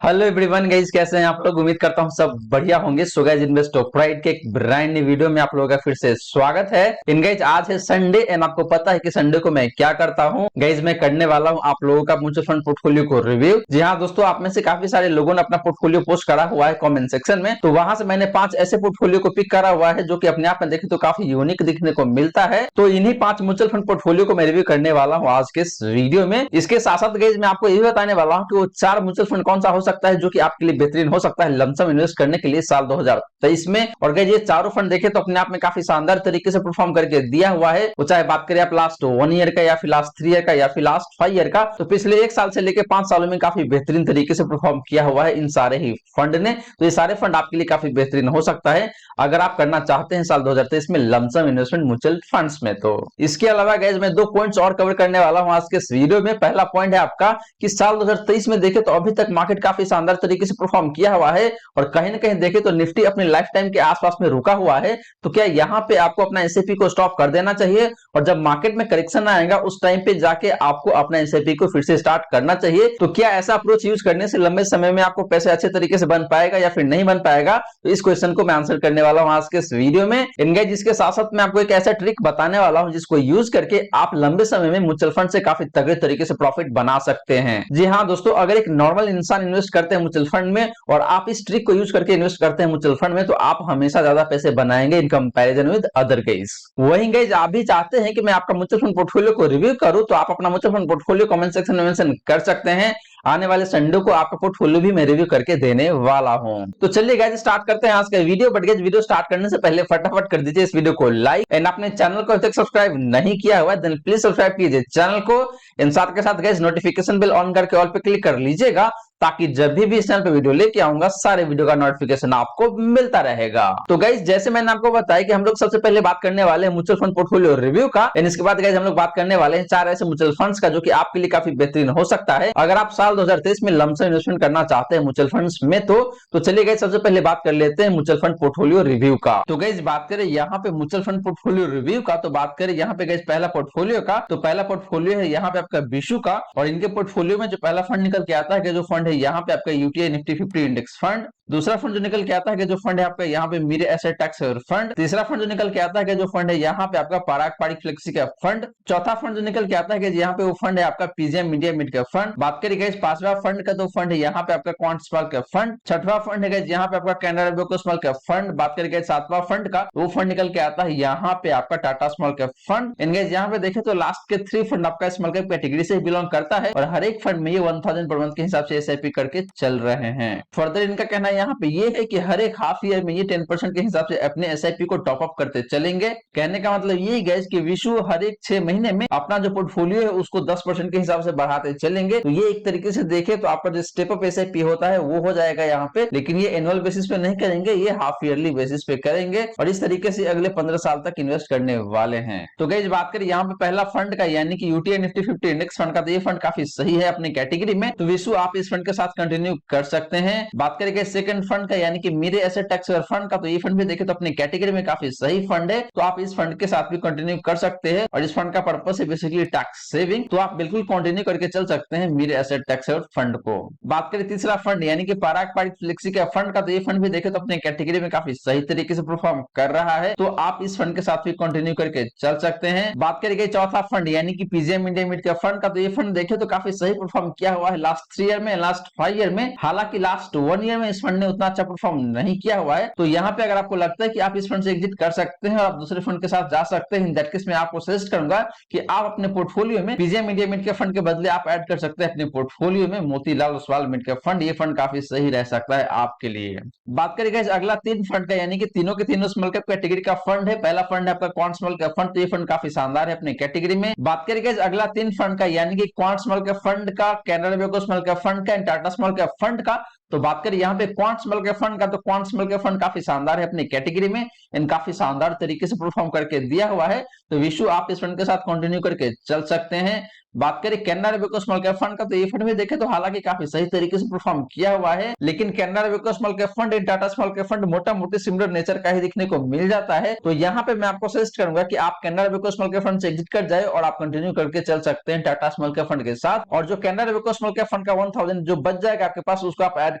Hello everyone guys, कैसे हैं आप लोग। उम्मीद करता हूं सब बढ़िया होंगे। सो गाइस, इन्वेस्ट प्राइड के एक ब्रांड न्यू वीडियो में आप लोगों का फिर से स्वागत है। इन गाइस, आज है संडे एंड आपको पता है कि संडे को मैं क्या करता हूं। गाइस, मैं करने वाला हूं आप लोगों का म्यूचुअल फंड पोर्टफोलियो को रिव्यू। जी हां दोस्तों, आप में से काफी सारे लोगों ने अपना पोर्टफोलियो पोस्ट करा हुआ है कॉमेंट सेक्शन में, तो वहां से मैंने 5 ऐसे पोर्टफोलियो को पिक करा हुआ है जो कि अपने आप में देखें तो काफी यूनिक दिखने को मिलता है। तो इन्हीं 5 म्यूचुअल फंड पोर्टफोलियो को मैं रिव्यू करने वाला हूं आज के इस वीडियो में। इसके साथ साथ गाइस, मैं आपको ये भी बताने वाला हूं कि वो 4 म्यूचुअल फंड कौन सा हो सकता है जो कि आपके लिए बेहतरीन हो सकता है लमसम इन्वेस्ट करने के लिए साल 2023 में। और गाइस, ये चारों फंड देखे तो अपने आप में काफी शानदार तरीके से परफॉर्म करके दिया हुआ है। वो चाहे बात करें आप लास्ट 1 ईयर का या फिर लास्ट 3 ईयर का या फिर लास्ट 5 ईयर का, तो पिछले 1 साल से लेकर 5 सालों में काफी बेहतरीन तरीके से परफॉर्म किया हुआ है इन सारे ही फंड ने। तो ये सारे फंड आपके लिए काफी बेहतरीन हो सकता है अगर आप करना चाहते हैं साल 2023 में लमसम इन्वेस्टमेंट म्यूचुअल फंड्स में। तो इसके अलावा गाइस, मैं 2 पॉइंट्स और कवर करने वाला हूं आज के इस वीडियो में। पहला पॉइंट है आपका कि साल 2023 में देखे तो अभी तक मार्केट काफी शानदार तरीके से परफॉर्म किया हुआ है और कहीं ना कहीं देखे तो निफ्टी अपने लाइफ टाइम के आसपास में रुका हुआ है। तो क्या यहाँ पे आपको अपना एसआईपी को स्टॉप कर देना चाहिए और जब मार्केट में करेक्शन आएगा उस टाइम पे जाके आपको अपना एसआईपी को फिर से स्टार्ट करना चाहिए। तो क्या ऐसा अप्रोच यूज करने से लंबे समय में आपको पैसे अच्छे तरीके से बन पाएगा या फिर नहीं बन पाएगा, तो इस क्वेश्चन को मैं आंसर करने वाला हूं आज के इस वीडियो में। इनके जिसके साथ साथ मैं आपको एक ऐसा ट्रिक बताने वाला हूं जिसको यूज करके आप लंबे समय में म्यूचुअल फंड से काफी तगड़े तरीके से प्रॉफिट बना सकते हैं। जी हाँ दोस्तों, अगर एक नॉर्मल इंसान इन्वेस्ट करते हैं म्यूचुअल फंड में और आप इस ट्रिक को यूज करके इन्वेस्ट करते हैं म्यूचुअल फंड में, तो आप हमेशा ज्यादा पैसे बनाएंगे in comparison with other guys. वहीं गाइस, आप भी चाहते हैं कि मैं आपका म्यूचुअल फंड पोर्टफोलियो को रिव्यू करूं, तो आप अपना mutual fund portfolio comment section में मेंशन कर सकते हैं। आने वाले संडे को आपका पोर्टफोलियो भी मैं रिव्यू करके देने वाला हूं। तो चलिए गाइस, स्टार्ट करते हैं आज का video. But guys, video start करने से पहले फटाफट कर दीजिए इस वीडियो को लाइक एंड अपने चैनल को अभी तक सब्सक्राइब नहीं किया हुआ है देन प्लीज सब्सक्राइब कीजिए चैनल को। इन साथ के साथ गाइस, नोटिफिकेशन बेल ऑन करके ऑल पे क्लिक कर लीजिएगा ताकि जब भी इस चैनल पे वीडियो लेके आऊंगा सारे वीडियो का नोटिफिकेशन आपको मिलता रहेगा। तो गाइस, जैसे मैंने आपको बताया कि हम लोग सबसे पहले बात करने वाले हैं म्यूचुअल फंड पोर्टफोलियो रिव्यू का एंड इसके बाद गाइस हम लोग बात करने वाले हैं 4 ऐसे म्यूचुअल फंड्स का जो कि आपके लिए काफी बेहतरीन हो सकता है अगर आप साल 2023 में लमसम इन्वेस्टमेंट करना चाहते हैं म्यूचुअल फंड्स में। तो चलिए गाइस, सबसे पहले बात कर लेते हैं म्यूचुअल फंड पोर्टफोलियो रिव्यू का। तो गाइस, बात करें यहाँ पे म्यूचुअल फंड पोर्टफोलियो रिव्यू का, तो बात करें यहाँ पे गाइस पहला पोर्टफोलियो का, तो पहला पोर्टफोलियो है यहाँ पे आपका विशु का। और इनके पोर्टफोलियो में जो पहला फंड निकल के आता है कि जो फंड है यहाँ पे आपका यूटीआई निफ्टी 50 इंडेक्स फंड। दूसरा फंड जो निकल के आता है कि जो फंड है आपका यहाँ पे मीरे एसेट टैक्स फंड। तीसरा फंड जो निकल के आता है कि जो फंड है यहाँ पे आपका पराग पारिक फ्लेक्सी का फंड। चौथा फंड जो निकल के आता है कि यहाँ पे वो फंड है आपका पीजीएम मीडिया मिड का फंड। बात करिए गाइस पांचवा फंड का, तो फंड है यहाँ पे आपका क्वांट स्मॉल का फंड। छठवां फंड है गाइस यहाँ पे आपका कैनरा बैंक स्मॉल का फंड। बात करिए गाइस सातवां फंड का, वो फंड निकल के आता है यहाँ पे आपका टाटा स्मॉल का फंड। इन गाइस यहाँ पे देखे तो लास्ट के 3 फंड आपका स्मॉल कैप कैटेगरी से बिलोंग करता है और हर एक फंड में ये 1000 पर मंथ के हिसाब से एसआईपी करके चल रहे हैं। फर्दर इनका कहना यहाँ पे ये है कि हर एक हाफ ईयर में ये 10% के हिसाब से अपने एसआईपी को टॉप अप करते चलेंगे। कहने का मतलब ये गैस कि विशु हर एक 6 महीने में अपना जो पोर्टफोलियो है उसको 10% के हिसाब से बढ़ाते चलेंगे। तो ये एक तरीके से देखे तो आपका जो स्टेप अप एसआईपी होता है वो हो जाएगा यहाँ पे, लेकिन ये एनुअल बेसिस पे नहीं करेंगे, ये हाफ ईयरली बेसिस पे करेंगे और इस तरीके से अगले 15 साल तक इन्वेस्ट करने वाले हैं। तो गैस, बात करें यहाँ पे पहला फंड का यानी कि यूटीआई निफ्टी 50 इंडेक्स फंड का, तो ये फंड काफी सही है अपनी कैटेगरी में, तो विशु आप इस फंड के साथ कंटिन्यू कर सकते हैं। बात करेंगे सेकंड फंड का यानी कि मीरे एसेट टैक्स फंड का, तो ये फंड भी देखे तो अपनी कैटेगरी में काफी सही फंड है, तो आप इस फंड के साथ भी कंटिन्यू कर सकते हैं और इस फंड का पर्पस है बेसिकली टैक्स सेविंग, तो आप बिल्कुल कंटिन्यू करके चल सकते हैं मीरे एसेट टैक्स फंड को। बात करें तीसरा फंड यानी कि पराग पारिक फ्लेक्सी का फंड का, तो ये फंड भी देखे तो अपने कैटेगरी में काफी सही तरीके से परफॉर्म कर रहा है, तो आप इस फंड के साथ भी कंटिन्यू करके चल सकते हैं। बात करेंगे चौथा फंड यानी कि पीजीएम इंडिया मिड का फंड का, तो ये फंड देखे तो काफी सही परफॉर्म किया हुआ है लास्ट 3 ईयर में, लास्ट 5 ईयर में। हालांकि लास्ट 1 ईयर में इस फंड ने उतना अच्छा परफॉर्म नहीं किया हुआ है, तो यहाँ पे अगर आपको लगता है कि आप इस फंड से एग्जिट कर सकते हैं और आप दूसरे फंड के साथ जा सकते हैं, इन दैट केस मैं आपको सजेस्ट करूंगा कि आप अपने पोर्टफोलियो में पीजीएम इंडिया मिड के फंड के बदले आप ऐड कर सकते हैं अपने पोर्टफोलियो में मोतीलाल ओसवाल मिड का फंड। ये फंड काफी सही रह सकता है आपके लिए। बात करेंगे अगला 3 फंड का यानी कि तीनों के तीनों स्मॉल कैप कैटेगरी का फंड है। पहला फंड है आपका क्वांट स्मॉल कैप फंड, तो ये फंड काफी शानदार है अपने कैटेगरी में। बात करेंगे अगला 3 फंड का यानी कि क्वांट स्मॉल कैप फंड का, Canara bank small cap fund का and Tata small cap fund का, तो बात करें यहाँ पे क्वांट स्मॉल कैप फंड का, तो क्वांट स्मॉल कैप फंड काफी शानदार है अपनी कैटेगरी में, इन काफी शानदार तरीके से परफॉर्म करके दिया हुआ है। तो विशु आप इस फंड के साथ कंटिन्यू करके चल सकते हैं। बात करें Canara Robeco small cap fund का, तो ये फंड में देखें तो हालांकि काफी सही तरीके से परफॉर्म किया हुआ है, लेकिन Canara Robeco small cap fund Tata small cap fund मोटा मोटी सिमिलर नेचर का ही दिखने को मिल जाता है। तो यहाँ पे मैं आपको सजेस्ट करूंगा कि आप Canara Robeco small cap fund से एग्जिट कर जाए और आप कंटिन्यू करके चल सकते हैं टाटा स्मॉल कैप फंड के साथ। और जो Canara Robeco small cap fund का 1000 जो बच जाएगा आपके पास, उसको आप ऐड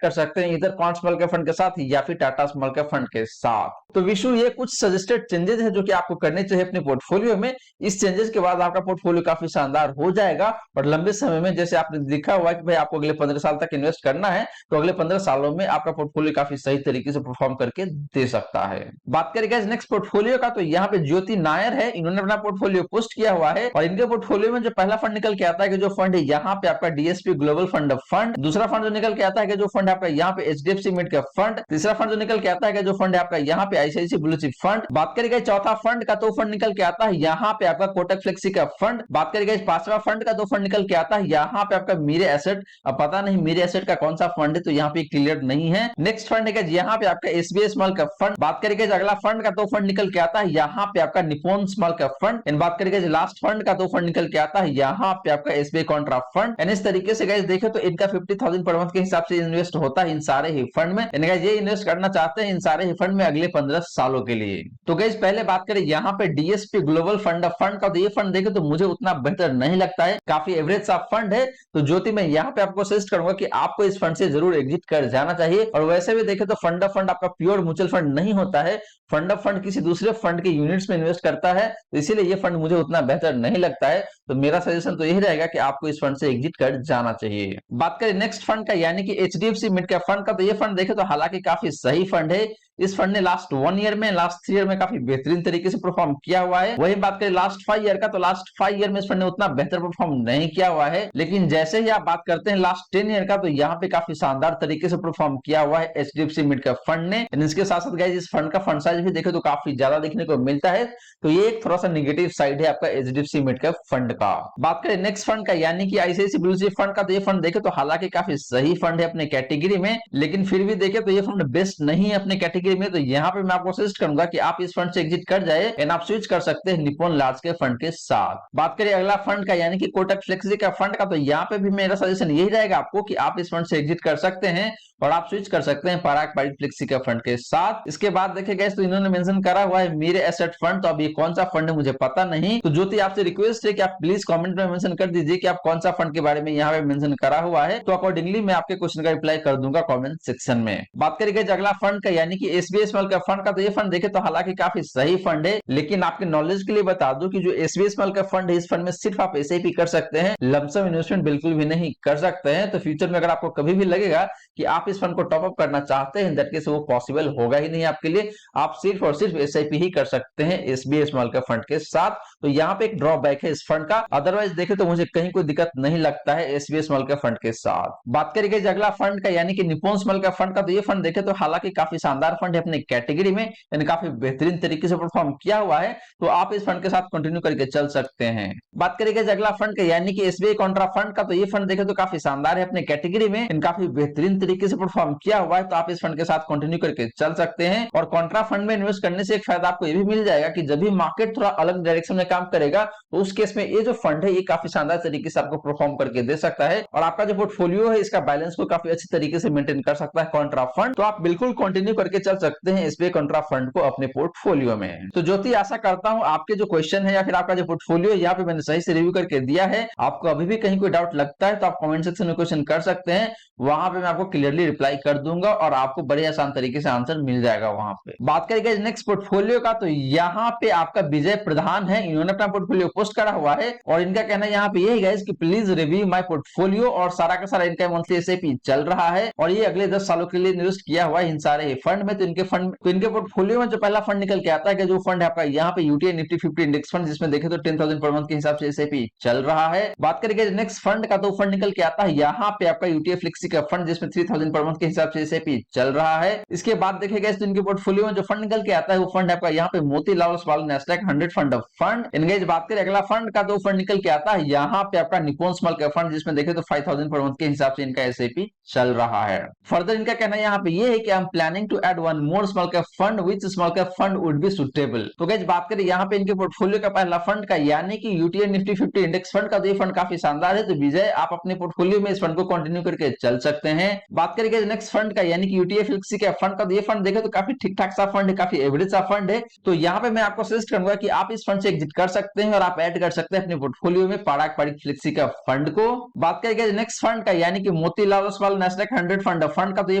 कर सकते हैं इधर क्वांट स्मॉल कैप फंड के साथ या फिर टाटा स्मॉल कैप फंड के साथ। तो विशु ये कुछ सजेस्टेड चेंजेस है जो कि आपको करने चाहिए अपने पोर्टफोलियो में। इस चेंजेस के बाद आपका पोर्टफोलियो काफी शानदार हो जाएगा और लंबे समय में, जैसे आपने देखा हुआ कि भाई आपको अगले 15 साल तक इन्वेस्ट करना है, तो अगले 15 सालों में आपका पोर्टफोलियो काफी सही तरीके से परफॉर्म करके दे सकता है। बात करेंगे नेक्स्ट पोर्टफोलियो का, तो यहाँ पे ज्योति नायर है, इन्होंने अपना पोर्टफोलियो पोस्ट किया हुआ है और इनके पोर्टफोलियो में जो पहला फंड निकल के आता है कि जो फंड है यहाँ पे आपका डीएसपी ग्लोबल फंड फंड, दूसरा फंड जो निकल के आता है कि जो फंड आपका यहाँ पे एचडीएफसी मिड कैप फंड, तीसरा फंड जो निकल के आता है कि जो फंड है आपका यहाँ पे आईसीआईसी ब्लू चिप फंड। बात करेंगे चौथा फंड का, तो फंड निकल के आता है यहाँ पे आपका कोटक फ्लेक्सी का फंड। बात करेंगे पांचवा फंड का, तो फंड निकल के आता है यहाँ पे आपका मीरे एसेट। अब पता नहीं मीरे एसेट का कौन सा फंड है, तो यहाँ पे क्लियर नहीं है। नेक्स्ट फंड है यहाँ पे आपका एसबीआई स्मॉल कैप फंड। बात करेंगे अगला फंड का, तो फंड निकल के आता है यहाँ पे आपका निप्पॉन स्मॉल कैप फंड। इन बात करेंगे लास्ट फंड का, तो फंड निकल के आता है यहाँ पे आपका एसबीआई कॉन्ट्रा फंड। इस तरीके से गाइस देखे तो इनका 50,000 पर मंथ के हिसाब से इन्वेस्ट होता है इन सारे ही फंड में। ये इन्वेस्ट करना चाहते हैं इन सारे ही फंड में अगले 15 सालों के लिए। तो गाइस पहले बात करें यहाँ पे डीएसपी ग्लोबल फंड का, तो ये फंड देखे तो मुझे उतना बेहतर नहीं लगता है, काफी एवरेज सा फंड है। तो ज्योति मैं यहाँ पे आपको सजेस्ट करूंगा कि आपको इस फंड से जरूर एग्जिट कर जाना चाहिए। और वैसे भी देखे तो फंड आपका प्योर म्यूचुअल फंड नहीं होता है, फंड किसी दूसरे फंड के यूनिट्स में इन्वेस्ट करता है, तो इसीलिए ये फंड मुझे उतना बेहतर नहीं लगता है। तो मेरा सजेशन तो यही रहेगा कि आपको इस फंड से एग्जिट कर जाना चाहिए। बात करें नेक्स्ट फंड का यानी कि एचडीएफसी मिड कैप फंड का, तो ये फंड देखे तो हालांकि काफी सही फंड है। इस फंड ने लास्ट 1 ईयर में, लास्ट 3 ईयर में काफी बेहतरीन तरीके से परफॉर्म किया हुआ है। वही बात करें लास्ट 5 ईयर का, तो लास्ट 5 ईयर में इस फंड ने उतना बेहतर परफॉर्म नहीं किया हुआ है। लेकिन जैसे ही आप बात करते हैं लास्ट 10 ईयर का, तो यहाँ पे काफी शानदार तरीके से परफॉर्म किया हुआ है एचडीएफसी मिड कैप फंड ने। इसके साथ साथ गाइस इस फंड का फंड साइज भी देखे तो काफी ज्यादा देखने को मिलता है। तो ये एक थोड़ा सा निगेटिव साइड है आपका एचडीएफसी मिड कैप फंड का। बात करें नेक्स्ट फंड का यानी कि आईसीआईसी ब्लू चिप फंड का, तो ये फंड देखे तो हालांकि काफी सही फंड है अपने कैटेगरी में, लेकिन फिर भी देखे तो ये फंड बेस्ट नहीं है अपने कैटेगरी में। तो यहाँ पे मैं आपको सजेस्ट करूंगा कि आप इस फंड से एग्जिट कर जाए एंड आप स्विच कर सकते हैं निप्पॉन लार्ज के फंड के साथ। बात करें अगला फंड का यानी कि कोटक फ्लेक्सी का फंड का, तो यहाँ पे भी मेरा सजेशन यही रहेगा आपको कि आप इस फंड से एग्जिट कर सकते हैं और आप स्विच कर सकते हैं पराग पारित फ्लेक्सी का फंड के साथ। इसके बाद देखे गए तो इन्होंने मेंशन करा हुआ है मेरे एसेट फंड, तो अब ये कौन सा फंड है मुझे पता नहीं। तो ज्योति आपसे रिक्वेस्ट है कि आप प्लीज कमेंट में मेंशन कर दीजिए कि आप कौन सा फंड के बारे में यहाँ पे मेंशन करा हुआ है, तो अकॉर्डिंगली मैं आपके क्वेश्चन का रिप्लाई कर दूंगा कमेंट सेक्शन में। बात करेंगे अगला फंड का यानी कि एसबीआई स्मॉल कैप फंड का, तो ये फंड देखे तो हालांकि काफी सही फंड है, लेकिन आपके नॉलेज के लिए बता दूं कि जो एसबीआई स्मॉल कैप फंड है, इस फंड में सिर्फ आप एसआईपी कर सकते हैं, लमसम इन्वेस्टमेंट बिल्कुल भी नहीं कर सकते हैं। तो फ्यूचर में अगर आपको कभी भी लगेगा कि आप इस फंड को टॉप अप करना चाहते हैं, दैट केस वो पॉसिबल होगा ही नहीं आपके लिए। आप सिर्फ और सिर्फ एसआईपी ही कर सकते हैं एसबीआई स्मॉल कैप फंड के साथ। तो यहाँ पे एक ड्रॉबैक है इस फंड का, अदरवाइज देखे तो मुझे कहीं कोई दिक्कत नहीं लगता है एसबीआई स्मॉल कैप फंड के साथ। बात करेंगे अगला फंड का यानी कि निप्पॉन स्मॉल कैप फंड का, तो ये फंड देखे तो हालांकि काफी शानदार फंड है अपने कैटेगरी में, यानी काफी बेहतरीन तरीके से परफॉर्म किया हुआ है। तो आप इस फंड के साथ कंटिन्यू करके चल सकते हैं। बात करेंगे अगला फंड का यानी कि एसबीआई कॉन्ट्रा फंड का, तो ये फंड देखे तो काफी शानदार है अपने कैटेगरी में, काफी बेहतरीन तरीके से परफॉर्म किया हुआ है। तो आप इस फंड के साथ कंटिन्यू करके चल सकते हैं। और कॉन्ट्रा फंड में इन्वेस्ट करने से एक फायदा आपको ये भी मिल जाएगा कि जब भी मार्केट थोड़ा अलग डायरेक्शन में काम करेगा, तो उस केस में ये जो फंड है ये काफी शानदार तरीके से आपको परफॉर्म करके दे सकता है और आपका जो पोर्टफोलियो है इसका बैलेंस को काफी अच्छी तरीके से मेंटेन कर सकता है कॉन्ट्रा फंड। तो आप बिल्कुल कंटिन्यू करके चल सकते हैं एसबीआई कॉन्ट्रा फंड को अपने पोर्टफोलियो में। तो ज्योति आशा करता हूं आपके जो क्वेश्चन है या फिर आपका जो पोर्टफोलियो है यहाँ पे मैंने सही से रिव्यू करके दिया है। आपको अभी भी कहीं कोई डाउट लगता है तो आप कमेंट सेक्शन में क्वेश्चन कर सकते हैं, वहां पे मैं आपको क्लियरली रिप्लाई कर दूंगा और आपको बड़े आसान तरीके से आंसर मिल जाएगा वहां पे। बात करेंगे नेक्स्ट पोर्टफोलियो का, तो यहाँ पे आपका विजय प्रधान है, इन्होंने अपना पोर्टफोलियो पोस्ट करा हुआ है और इनका कहना यहाँ पे यही गाइस कि प्लीज रिव्यू माय पोर्टफोलियो, और सारा का सारा इनका मंथली एसआईपी चल रहा है और ये अगले 10 सालों के लिए इन्वेस्ट किया हुआ है इन सारे फंड में। तो तो इनके पोर्टफोलियो में जो पहला फंड निकल के आता है कि जो फंड है आपका यहाँ पे यूटीआई निफ्टी 50 इंडेक्स फंड, जिसमें देखे तो 10,000 पर मंथ के हिसाब से एसआईपी चल रहा है। बात करेंगे नेक्स्ट फंड का, तो फंड निकल के आता है यहाँ पे आपका यूटीआई फ्लेक्सी का फंड, जिसमें 3,000 पर मंथ के हिसाब से एसआईपी चल रहा है। इसके बाद देखेगा तो इनके पोर्टफोलियो में जो फंड निकल के आता है वो फंड आपका यहाँ पे Motilal Oswal Nasdaq 100 fund fund. इनके बात करें अगला फंड का, तो फंड निकल के आता है यहाँ पे आपका निप्पॉन स्मॉल कैप फंड, जिसमें देखे तो 5,000 पर मंथ के हिसाब से इनका एसआईपी चल रहा है। फर्दर इनका कहना यहाँ पे ये है कि I am planning to add one more small cap fund, which small cap fund would be suitable. तो गाइस बात करें यहाँ पे इनके पोर्टफोलियो का पहला फंड का, यानी कि यूटीआई निफ्टी 50 इंडेक्स फंड का, तो ये फंड काफी शानदार है। तो विजय आप अपने पोर्टफोलियो में इस फंड को कंटिन्यू करके चल सकते हैं। बात करेंगे नेक्स्ट फंड का, यानी कि यूटीआई फ्लेक्सी कैप फंड का, तो ये फंड देखे तो काफी ठीक ठाक सा फंड है, काफी एवरेज सा फंड है। तो यहाँ पे मैं आपको सजेस्ट करूंगा कि आप इस फंड से एग्जिट कर सकते हैं और आप ऐड कर सकते हैं अपने पोर्टफोलियो में पारंपरिक फ्लेक्सी का फंड को। बात करेंगे नेक्स्ट फंड का, यानी कि मोतीलाल ओसवाल नेस्डैक 100 फंड का, तो ये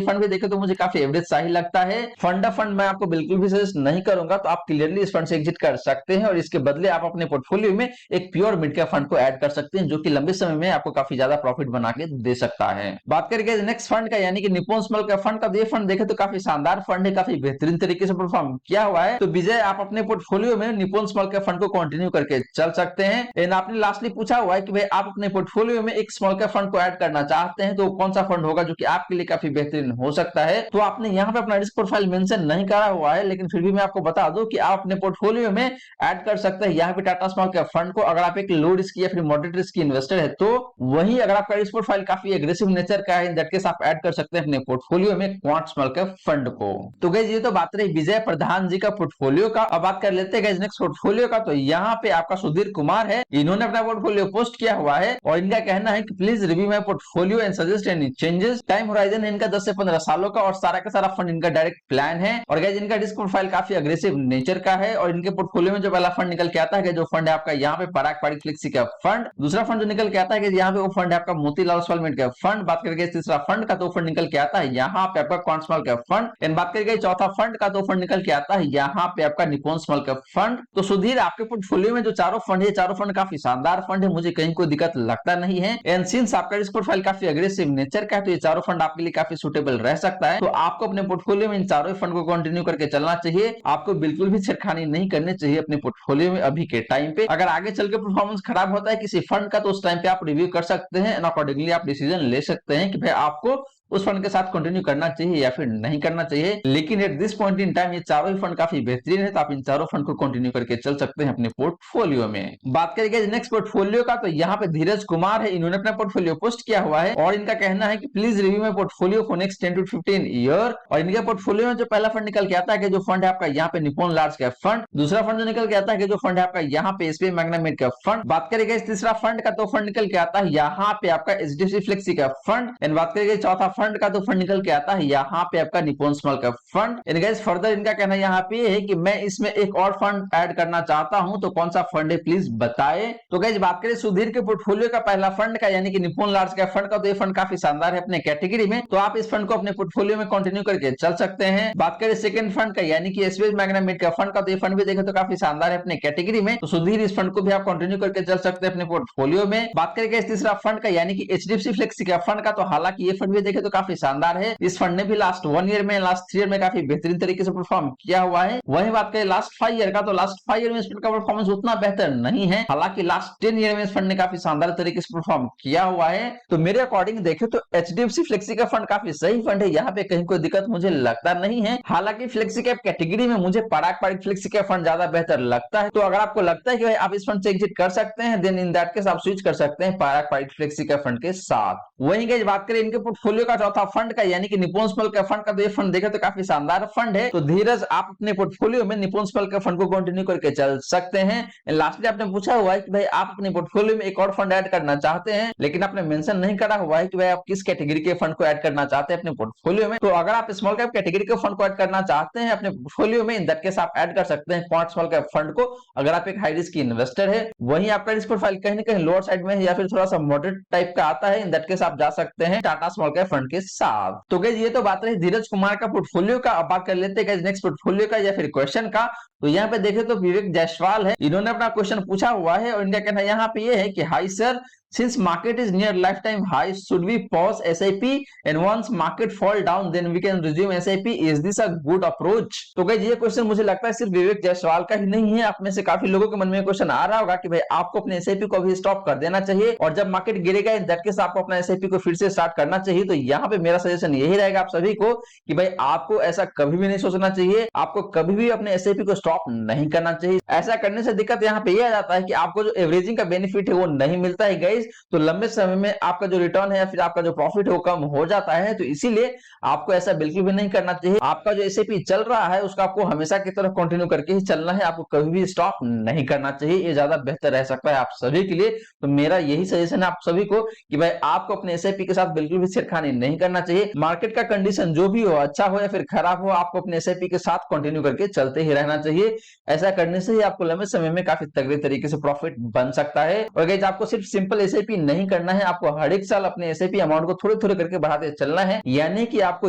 फंड भी देखे तो मुझे काफी एवरेज सा ही लगता है। फंड मैं आपको बिल्कुल भी सजेस्ट नहीं करूंगा, तो आप क्लियरली इस फंड से एग्जिट कर सकते हैं और इसके बदले आप अपने पोर्टफोलियो में एक प्योर मिड कैप फंड को ऐड कर सकते हैं, जो कि लंबे समय में आपको काफी ज्यादा प्रॉफिट बना के दे सकता है। बात करेंगे नेक्स्ट फंड का, यानी कि निप्पॉन स्मॉल कैप फंड का, तो ये फंड देखे तो काफी शानदार फंड है, काफी बेहतरीन तरीके से परफॉर्म किया हुआ है। तो विजय आप अपने पोर्टफोलियो में निप्पॉन स्मॉल कैप फंड को कंटिन्यू करके चल सकते हैं। एंड आपने लास्टली पूछा हुआ है कि भाई आप अपने पोर्टफोलियो में एक स्मॉल कैप फंड को ऐड करना चाहते हैं, तो कौन सा फंड होगा जो कि आपके लिए काफी बेहतरीन हो सकता है। तो आपने यहाँ पे अपना रिस्क प्रोफाइल मेंशन नहीं करा हुआ है, लेकिन फिर भी मैं आपको बता दूं कि आप अपने पोर्टफोलियो में ऐड कर सकते हैं यहाँ पे टाटा स्मॉल कैप फंड को, अगर आप एक लो रिस्क या फिर मॉडरेट रिस्क इन्वेस्टर है। तो वहीं अगर आपका रिस्क प्रोफाइल काफी एग्रेसिव नेचर का है, इन दैट केस आप ऐड कर सकते हैं अपने पोर्टफोलियो में क्वांट स्मॉल कैप फंड को। तो गाइस ये तो बात रही विजय प्रधान जी का पोर्टफोलियो का। अब बात कर लेते हैं गाइस नेक्स्ट पोर्टफोलियो का, तो यहाँ पे आपका सुधीर कुमार है, इन्होंने अपना पोर्टफोलियो पोस्ट किया हुआ है और इनका कहना है कि please review my portfolio and suggest any changes. Time horizon है इनका 10 से 15 सालों का और सारा का सारा फंड इनका डायरेक्ट प्लान है। और गाइस इनका रिस्क प्रोफाइल काफी अग्रेसिव नेचर का है और इनके पोर्टफोलियो में जो पहला फंड निकल के आता है, जो फंड है आपका यहाँ पे पारंपरिक फ्लेक्सी का फंड। दूसरा फंड जो निकल के आता है यहाँ पे वो फंड है आपका Motilal Oswal mid cap fund. बात करके तीसरा फंड का, तो फंड निकल के आता है यहाँ पे आपका quant small cap fund. And बात करके चौथा फंड का, तो फंड निकल के आता है यहाँ पे आपका निप्पॉन स्मॉल कैप फंड। तो सुधीर आपके पोर्टफोलियो में जो चारों फंड है, चारों फंड काफी शानदार फंड है, मुझे कहीं कोई दिक्कत लगता नहीं है। एंड सिंस आपका रिस्क प्रोफाइल काफी अग्रेसिव नेचर का है, तो ये चारों फंड आपके लिए काफी सुटेबल रह सकता है। तो आपको अपने पोर्टफोलियो में इन चारों फंड को कंटिन्यू करके चलना चाहिए। आपको बिल्कुल भी छेड़खानी नहीं करनी चाहिए अपने पोर्टफोलियो में अभी के टाइम पे। अगर आगे चल के परफॉर्मेंस खराब होता है किसी फंड का, तो उस टाइम पे आप रिव्यू कर सकते हैं एंड अकॉर्डिंगली आप डिसीजन ले सकते हैं कि भाई आपको उस फंड के साथ कंटिन्यू करना चाहिए या फिर नहीं करना चाहिए। लेकिन at this point in time ये चारों ही फंड काफी बेहतरीन है, तो आप इन चारों फंड को कंटिन्यू करके चल सकते हैं अपने पोर्टफोलियो में। बात करेंगे नेक्स्ट पोर्टफोलियो का, तो यहाँ पे धीरज कुमार है, इन्होंने अपना पोर्टफोलियो पोस्ट किया हुआ है और इनका कहना है कि please review my portfolio for next 10 to 15 year. और इनके पोर्टफोलियो में जो पहला फंड निकल के आता है, जो फंड है आपका यहाँ पे निप्पॉन लार्ज कैप फंड। दूसरा फंड जो निकल के आता है, जो फंड है आपका यहाँ पे SBI Magna mid cap fund. बात करेंगे तीसरा फंड का, तो फंड निकल के आता है यहाँ पे आपका HDFC flexi cap fund. And बात करेंगे चौथा फंड का, तो फंड निकल के आता है यहाँ पे आपका Nippon small cap fund. And guys further इनका कहना यहाँ पे है कि मैं इसमें एक और फंड ऐड करना चाहता हूं, तो कौन सा फंड है प्लीज बताएं। तो गाइस बात करें सुधीर के पोर्टफोलियो का पहला फंड का, यानी कि निप्पॉन लार्ज कैप फंड का, तो ये फंड काफी शानदार है अपने कैटेगरी में, तो आप इस फंड को अपने पोर्टफोलियो में कंटिन्यू करके चल सकते हैं। बात करें सेकंड फंड का, यानी कि SBI Magna mid cap fund का, तो ये फंड भी देखे तो काफी शानदार है अपने कैटेगरी में, तो सुधीर इस फंड को भी आप कंटिन्यू करके चल सकते हैं अपने पोर्टफोलियो में। बात करेंगे तीसरा फंड का, यानी कि एचडीएफसी फ्लेक्सी कैप फंड का, तो हालांकि ये फंड भी देखे तो काफी शानदार है। इस फंड ने भी लास्ट 1 ईयर में, लास्ट 3 ईयर में काफी बेहतरीन तरीके से परफॉर्म किया हुआ है। वहीं बात करें लास्ट 5 ईयर का, तो लास्ट 5 ईयर में इस फंड का परफॉर्मेंस उतना बेहतर नहीं है, हालांकि लास्ट 10 ईयर में इस फंड ने काफी शानदार तरीके से परफॉर्म किया हुआ है। तो मेरे अकॉर्डिंग देखें तो एचडीएफसी फ्लेक्सी का फंड काफी सही फंड है, यहाँ पे कहीं कोई दिक्कत मुझे लगता नहीं है। हालांकि फ्लेक्सी कैप कैटेगरी में मुझे पारंपरिक फ्लेक्सी कैप फंड ज्यादा बेहतर लगता है। तो अगर आपको लगता है कि भाई आप इस फंड से एग्जिट कर सकते हैं, देन इन दैट केस आप स्विच कर सकते हैं पारंपरिक फ्लेक्सी कैप फंड के साथ। वहीं गाइस बात करें इनके पोर्टफोलियो का चौथा फंड का, यानी कि निप्पॉन स्मॉल कैप फंड का, तो ये फंड देखे तो काफी शानदार फंड है। तो धीरज आप अपने पोर्टफोलियो में निप्पॉन स्मॉल कैप फंड को कंटिन्यू करके चल सकते हैं। लास्टली आपने पूछा हुआ है कि भाई आप अपने पोर्टफोलियो में एक और फंड ऐड करना चाहते हैं, लेकिन आपने मेंशन नहीं करा हुआ है कि भाई आप किस कैटेगरी के फंड को ऐड करना चाहते हैं अपने पोर्टफोलियो में। तो अगर आप स्मॉल कैप कैटेगरी के फंड को ऐड करना चाहते हैं अपने पोर्टफोलियो में, इन दैट केस आप ऐड कर सकते हैं क्वांट स्मॉल कैप फंड को, अगर आप एक हाई रिस्क इन्वेस्टर है। वहीं आपका रिस्क प्रोफाइल कहीं ना कहीं लोअर साइड में है या फिर थोड़ा सा मॉडरेट टाइप का आता है, इन दैट केस आप जा सकते हैं टाटा स्मॉल कैप फंड के साथ। तो गाइस ये तो बात रही धीरज कुमार का पोर्टफोलियो का। अब बात कर लेते हैं नेक्स्ट पोर्टफोलियो का या फिर क्वेश्चन का। तो यहाँ पे देखे तो विवेक जायसवाल है, इन्होंने अपना क्वेश्चन पूछा हुआ है और इनका कहना यहाँ पे ये है कि high sir, since market is near lifetime high, should we pause SIP and once market fall down then we can resume SIP? Is this a good approach? तो गाइस ये क्वेश्चन मुझे लगता है सिर्फ विवेक जायसवाल का ही नहीं है, आप में से काफी लोगों के मन में क्वेश्चन आ रहा होगा कि भाई आपको अपने SIP को अभी स्टॉप कर देना चाहिए और जब मार्केट गिरेगा इन दैट केस आपको अपना SIP को फिर से स्टार्ट करना चाहिए। तो यहाँ पे मेरा सजेशन यही रहेगा आप सभी को कि भाई आपको ऐसा कभी भी नहीं सोचना चाहिए, आपको कभी भी अपने SIP को स्टॉप नहीं करना चाहिए। ऐसा करने से दिक्कत यहाँ पे ये आ जाता है कि आपको जो एवरेजिंग का बेनिफिट है वो नहीं मिलता है गाइस, तो लंबे समय में आपका जो रिटर्न है या फिर आपका जो प्रॉफिट है वो कम हो जाता है। तो इसीलिए आपको ऐसा बिल्कुल भी नहीं करना चाहिए। आपका जो SIP चल रहा है उसका आपको हमेशा की तरह कंटिन्यू करके ही चलना है, आपको कभी भी स्टॉप नहीं करना चाहिए, ये ज्यादा बेहतर रह सकता है आप सभी के लिए। तो मेरा यही सजेशन है आप सभी को कि भाई आपको अपने SIP के साथ बिल्कुल भी छेड़खानी नहीं करना चाहिए। मार्केट का कंडीशन जो भी हो, अच्छा हो या फिर खराब हो, आपको अपने SIP के साथ कंटिन्यू करके चलते ही रहना चाहिए। ऐसा करने से ही आपको लंबे समय में काफी तगड़े तरीके से प्रॉफिट बन सकता है। और गाइस आपको सिर्फ सिंपल SIP नहीं करना है, आपको हर एक साल अपने SIP अमाउंट को थोड़े थोड़े करके बढ़ाते चलना है, यानी कि आपको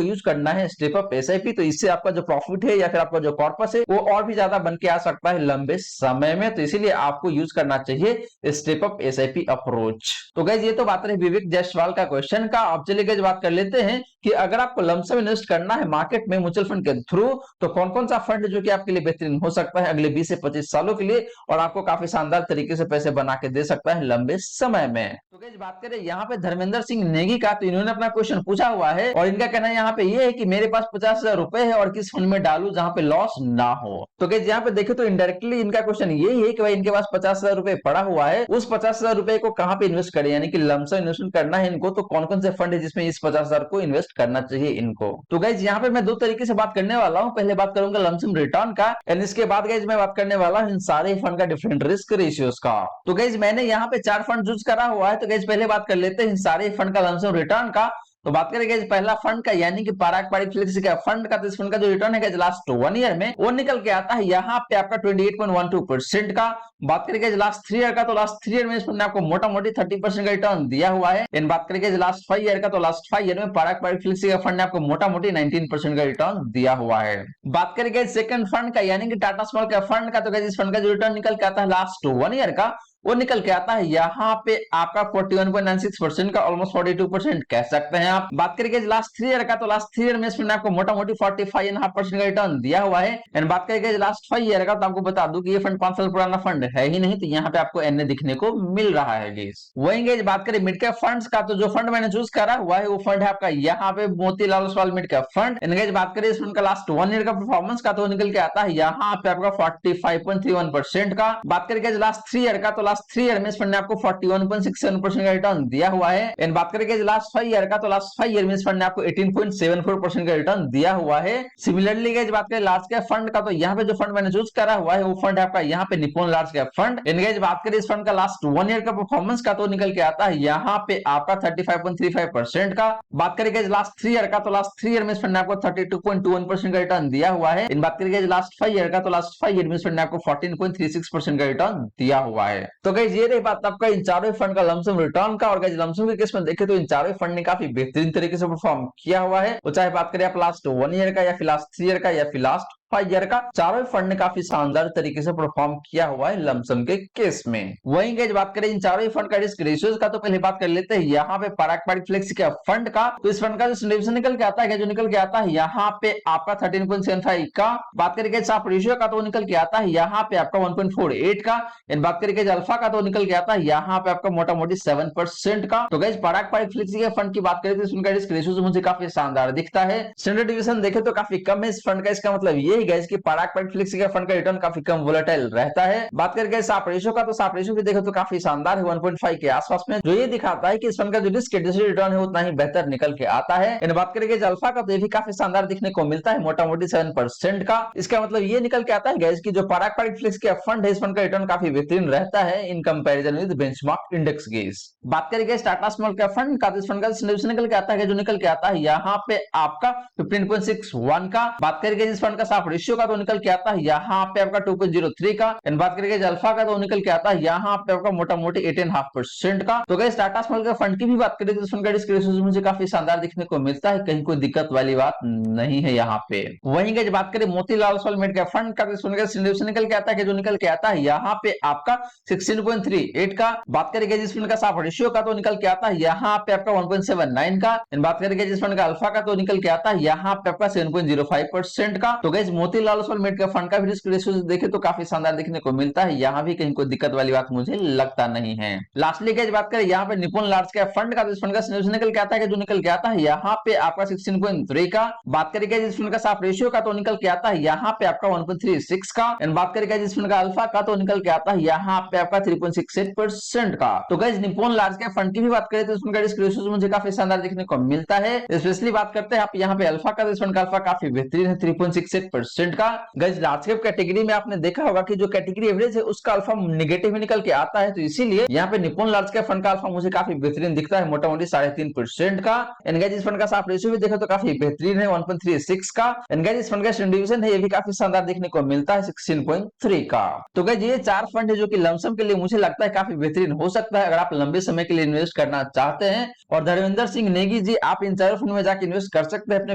यूज करना है स्टेप अप SIP। तो इससे आपका जो प्रॉफिट है या फिर आपका जो कॉर्पस है वो और भी ज्यादा बन के आ सकता है लंबे समय में। तो इसीलिए आपको यूज करना चाहिए स्टेप अप SIP अप्रोच। तो गाइस ये तो बात रही विवेक जायसवाल का क्वेश्चन का। अब चलिए गाइस बात कर लेते हैं कि अगर आपको लमसम इन्वेस्ट करना है मार्केट में म्यूचुअल फंड के थ्रू, तो कौन कौन सा फंड जो कि आपके लिए बेहतरीन हो सकता है अगले 20 से 25 सालों के लिए और आपको काफी शानदार तरीके से पैसे बना के दे सकता है लंबे समय में। तो गाइस बात करें यहाँ पे धर्मेंद्र सिंह नेगी का, तो इन्होंने अपना क्वेश्चन पूछा हुआ है और इनका कहना यहाँ पे ये है कि मेरे पास 50,000 रुपए है और किस फंड में डालूं जहां पे लॉस ना हो। तो गाइस यहाँ पे देखे तो इनडायरेक्टली इनका क्वेश्चन यही है कि भाई इनके पास 50,000 रुपए पड़ा हुआ है, उस 50,000 रुपए को कहां पे इन्वेस्ट करें, यानी कि लमसम इन्वेस्टमेंट करना है इनको, तो कौन कौन से फंड है जिसमें इस 50,000 को इन्वेस्ट करना चाहिए इनको। तो गाइस यहाँ पे मैं दो तरीके से बात करने वाला हूँ, पहले बात करूंगा लमसम रिटर्न का एंड इसके बाद गाइस मैं बात करने वाला हूँ इन सारे फंड का डिफरेंट रिस्क रेशियोज का। तो गाइस मैंने यहाँ पे 4 फंड चूज करा हुआ है। तो गाइस पहले बात कर लेते हैं इन सारे फंड का लमसम रिटर्न का। तो बात करेंगे पहला फंड का यानी कि पारंपरिक फ्लेक्सी का फंड का, तो इस फंड का जो रिटर्न है लास्ट 1 ईयर में वो निकल के आता है यहाँ पे आपका 28.12% का। बात करेंगे लास्ट 3 ईयर का, तो लास्ट 3 ईयर में इस फंड ने आपको मोटा मोटी 30% का रिटर्न दिया हुआ है। इन बात करेंगे लास्ट 5 ईयर का, तो लास्ट 5 ईयर में पारंपरिक फ्लेक्सी का फंड ने आपको मोटा मोटी 19% का रिटर्न दिया हुआ है। बात करेंगे सेकंड फंड का यानी कि टाटा स्मॉल कैप फंड का, तो इस फंड का जो रिटर्न निकल के आता है लास्ट 1 ईयर का वो निकल के आता है यहाँ पे आपका 41.96% का, ऑलमोस्ट 42% कह सकते हैं आप। बात करेंगे लास्ट 3 ईयर का, तो लास्ट 3 ईयर में इसमें आपको मोटा मोटी 45.5% का रिटर्न दिया हुआ है। एंड बात करेंगे लास्ट 5 ईयर का, तो आपको बता दूं कि ये फंड 5 साल पुराना फंड है ही नहीं, तो यहाँ पे आपको एनए दिखने को मिल रहा है गाइस। वही बात करें मिड कैप फंड्स का, तो जो फंड मैंने चूज करा हुआ है वो फंड है आपका यहाँ पे Motilal Oswal mid cap fund. And बात करें इस फंड का लास्ट 1 ईयर का परफॉर्मेंस का, तो निकल के आता है यहाँ पे आपका 45.31% का। बात करेंगे लास्ट 3 ईयर का, तो लास्ट 3 ईयर में इस फंड ने आपको 41.67% का रिटर्न दिया हुआ है। एंड बात करेंगे लास्ट 5 ईयर का, तो लास्ट 5 ईयर में इस फंड ने आपको 18.74% का रिटर्न दिया हुआ है। सिमिलरली गाइस बात करें लार्ज कैप फंड का, तो यहाँ पे जो फंड मैंने चूज करा हुआ है वो फंड है आपका यहाँ पे Nippon large cap fund. And guys बात करें इस फंड का लास्ट 1 ईयर का परफॉर्मेंस का, तो निकल के आता है यहाँ पे आपका 35.35% का। बात करें गाइस लास्ट 3 ईयर का, तो लास्ट 3 ईयर में इस फंड ने आपको 32.21% का रिटर्न दिया हुआ है। इन बात करें गाइस लास्ट 5 ईयर का, तो लास्ट 5 ईयर में इस फंड ने आपको 14.36% का रिटर्न दिया हुआ है। तो गाइस ये रही बात आपका इन चारों फंड का लमसम रिटर्न का। और गाइस लमसम के केस में देखें तो इन चारों फंड ने काफी बेहतरीन तरीके से परफॉर्म किया हुआ है। वो चाहे बात करें आप लास्ट 1 ईयर का या फिर लास्ट 3 ईयर का या फिर लास्ट 5 ईयर का, चारों फंड ने काफी शानदार तरीके से परफॉर्म किया हुआ है लमसम के केस में। वहीं गाइस बात करें इन चारों फंड का रिस्क रेशियोज का, तो पहले बात कर लेते हैं यहाँ पे पारंपरिक फ्लेक्सी का फंड का। तो इस फंड का जो डिविजन निकल के आता है, जो निकल के आता है यहाँ पे आपका 13.75 का। बात करेंगे साफ रेशियो का, तो निकल के आता है यहाँ पे आपका 1.48 का। एंड बात करेंगे अल्फा का, तो निकल के आता है यहाँ पे आपका मोटा मोटी 7% का। तो गाइस पारंपरिक फ्लेक्सी के फंड की बात करें तो इस फंड का रिस्क रेशियो मुझे काफी शानदार दिखता है। स्टैंडर्ड डिविजन देखे तो काफी कम है इस फंड का, इसका मतलब ये गाइस कि पारंपरिक फ्लेक्सी का फंड का रिटर्न काफी कम वोलेटाइल रहता है। बात करके साफ रेशियो का, तो साफ रेशियो भी देखो तो काफी शानदार है 1.5 के आसपास में, जो ये दिखाता है कि इस फंड का जो रिस्क एडजस्टेड रिटर्न है उतना ही बेहतर निकल के आता है। इन बात करेंगे अल्फा का, तो ये भी काफी शानदार दिखने को मिलता है मोटा मोटी 7% का। इसका मतलब ये निकल के आता है गाइस कि जो पारंपरिक फ्लेक्सी का फंड है इस फंड का रिटर्न काफी बेहतरीन रहता है in comparison with benchmark index guys. बात करेंगे टाटा स्मॉल कैप फंड का, तो इस फंड का निकल के आता है जो निकल के आता है यहाँ पे आपका 15.61 का। बात करेंगे इस फंड का साफ साफ रेशियो का तो निकल के आता है यहाँ पे आपका 2.03 का। एंड बात करेंगे अल्फा का तो निकल के आता है यहाँ पे आपका मोटा मोटी 8.5% का। तो guys Tata small cap fund की भी बात करें तो इसमें रेशियो मुझे काफी शानदार दिखने को मिलता है, कहीं कोई दिक्कत वाली बात नहीं है यहाँ पे। वहीं गाइस बात करें Motilal Oswal mid cap fund का तो इसमें निकल के आता है कि जो निकल के आता है यहाँ पे आपका 16.38 का। बात करेंगे जिस फंड का साफ रेशियो का तो निकल के आता है यहाँ पे आपका 1.79 का। एंड बात करेंगे जिस फंड का अल्फा का तो निकल के आता है यहाँ पे आपका 7.05% का। तो guys Motilal Oswal mid cap fund का भी रिस्क रेशियो देखे तो काफी शानदार देखने को मिलता है, यहाँ भी कहीं कोई दिक्कत वाली बात मुझे लगता नहीं है। लास्टली गाइस बात करें यहाँ पे निपुण लार्ज कैप फंड का तो इस फंड का निकल के आता है कि जो निकल के आता है यहाँ पे आपका 16.3 का। बात करेंगे जिस फंड का साफ रेशियो का तो निकल के आता है यहाँ पे आपका 1.36 का। एंड बात करेंगे जिस फंड का अल्फा का तो निकल के आता है यहाँ पे आपका 3.68% का। तो गाइस निपुण लार्ज कैप फंड की भी बात करें तो इसमें रिस्क रेशियो मुझे काफी शानदार देखने को मिलता है। स्पेशली बात करते हैं आप यहाँ पे अल्फा का, तो इस फंड का अल्फा काफी बेहतरीन है 3.68% का। गाइस लार्ज कैप कैटेगरी में आपने देखा होगा कि जो कैटेगरी एवरेज है उसका अल्फा नेगेटिव में निकल के आता है, तो इसीलिए यहाँ पे निपुण लार्ज कैप फंड का अल्फा मुझे काफी बेहतरीन दिखता है मोटा मोटी 3.5% का। एंड गाइस इस फंड का साफ रेशियो भी देखो तो काफी बेहतरीन है 1.36 का। एंड गाइस इस फंड का डिवीजन है ये भी काफी शानदार देखने को मिलता है 16.3 का। तो गाइस ये 4 फंड है जो कि लमसम के लिए मुझे लगता है काफी बेहतरीन हो सकता है अगर आप लंबे समय के लिए इन्वेस्ट करना चाहते हैं। और धर्मेंद्र सिंह नेगी जी आप इन चारों फंड में जाकर इन्वेस्ट कर सकते हैं, अपने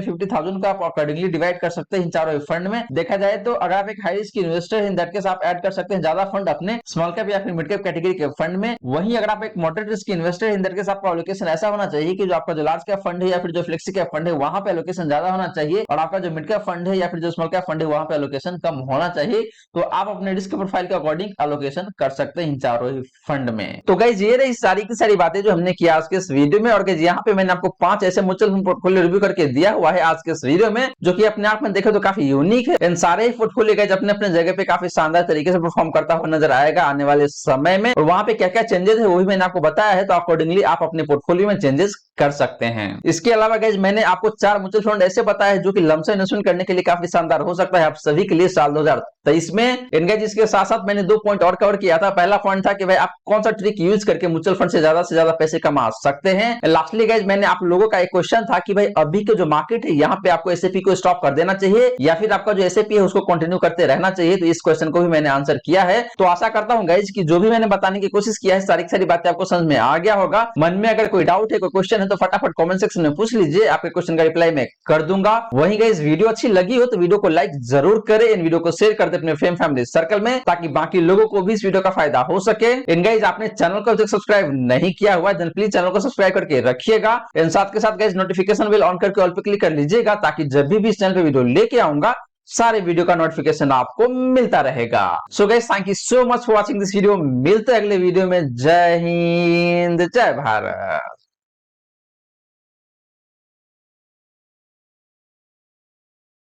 50,000 को आप अकॉर्डिंगली डिवाइड कर सकते हैं इन चारों फंड में। देखा जाए तो अगर आप एक high risk investor in that case आप ऐड कर सकते हैं ज्यादा फंड अपने स्मॉल कैप या फिर मिड कैप कैटेगरी के फंड में। वहीं अगर आप एक moderate risk investor in that case आपका एलोकेशन ऐसा होना चाहिए कि जो आपका जो लार्ज कैप फंड है या फिर जो फ्लेक्सी कैप फंड है वहां पे एलोकेशन ज्यादा होना चाहिए, और आपका जो मिड कैप फंड है या फिर जो स्मॉल कैप फंड है वहां पे एलोकेशन कम होना चाहिए। तो आप अपने रिस्क प्रोफाइल के अकॉर्डिंग एलोकेशन कर सकते हैं इन चारों ही फंड में। तो गाइस ये रही सारी की सारी बातें जो हमने किया आज के इस वीडियो में। और गाइस यहाँ पे मैंने आपको 5 ऐसे म्यूचुअल फंड पोर्टफोलियो रिव्यू करके दिया हुआ है आज के इस वीडियो में, जो कि अपने आप में देखे तो काफी यूनिक है। इन सारे ही पोर्टफोलियो गाइस अपने अपने जगह पे काफी शानदार तरीके से परफॉर्म करता हुआ नजर आएगा आने वाले समय में। और वहां पे क्या क्या चेंजेस है वो भी मैंने आपको बताया है, तो अकॉर्डिंगली आप अपने पोर्टफोलियो में चेंजेस कर सकते हैं। इसके अलावा गाइस मैंने आपको 4 म्यूचुअल फंड ऐसे बताया है जो कि लमसम इन्वेस्टमेंट करने के लिए काफी शानदार हो सकता है आप सभी के लिए साल 2023 में। इनका जिसके साथ साथ मैंने 2 पॉइंट और कवर किया था। पहला पॉइंट था कि भाई आप कौन सा ट्रिक यूज करके म्यूचुअल फंड से ज्यादा पैसे कमा सकते हैं। लास्टली गाइस मैंने आप लोगों का एक क्वेश्चन था कि भाई अभी के जो मार्केट है यहाँ पे आपको एसआईपी को स्टॉप कर देना चाहिए या फिर आपका जो एसआईपी है उसको कंटिन्यू करते रहना चाहिए। तो इस क्वेश्चन को भी मैंने आंसर किया है। तो आशा करता हूँ गाइस कि जो भी मैंने बताने की कोशिश किया है सारी बातें आपको समझ में आ गया होगा। मन में अगर कोई डाउट है कोई क्वेश्चन है तो फटाफट कमेंट सेक्शन में पूछ लीजिए, आपके क्वेश्चन का रिप्लाई मैं कर दूंगा। वहीं गाइस वीडियो अच्छी लगी हो तो वीडियो को लाइक जरूर करें, इन वीडियो को शेयर कर दे अपने फ्रेंड फैमिली सर्कल में ताकि बाकी लोगों को भी इस वीडियो का फायदा हो सके। इन गाइस आपने चैनल को सब्सक्राइब नहीं किया हुआ है प्लीज चैनल को सब्सक्राइब करके रखिएगा। इन साथ के साथ गाइस नोटिफिकेशन बेल ऑन करके ऑल पे क्लिक कर लीजिएगा ताकि जब भी इस चैनल पे वीडियो लेके आऊंगा सारे वीडियो का नोटिफिकेशन आपको मिलता रहेगा। So guys thank you so much for watching this video. मिलते हैं अगले वीडियो में। जय हिंद जय भारत।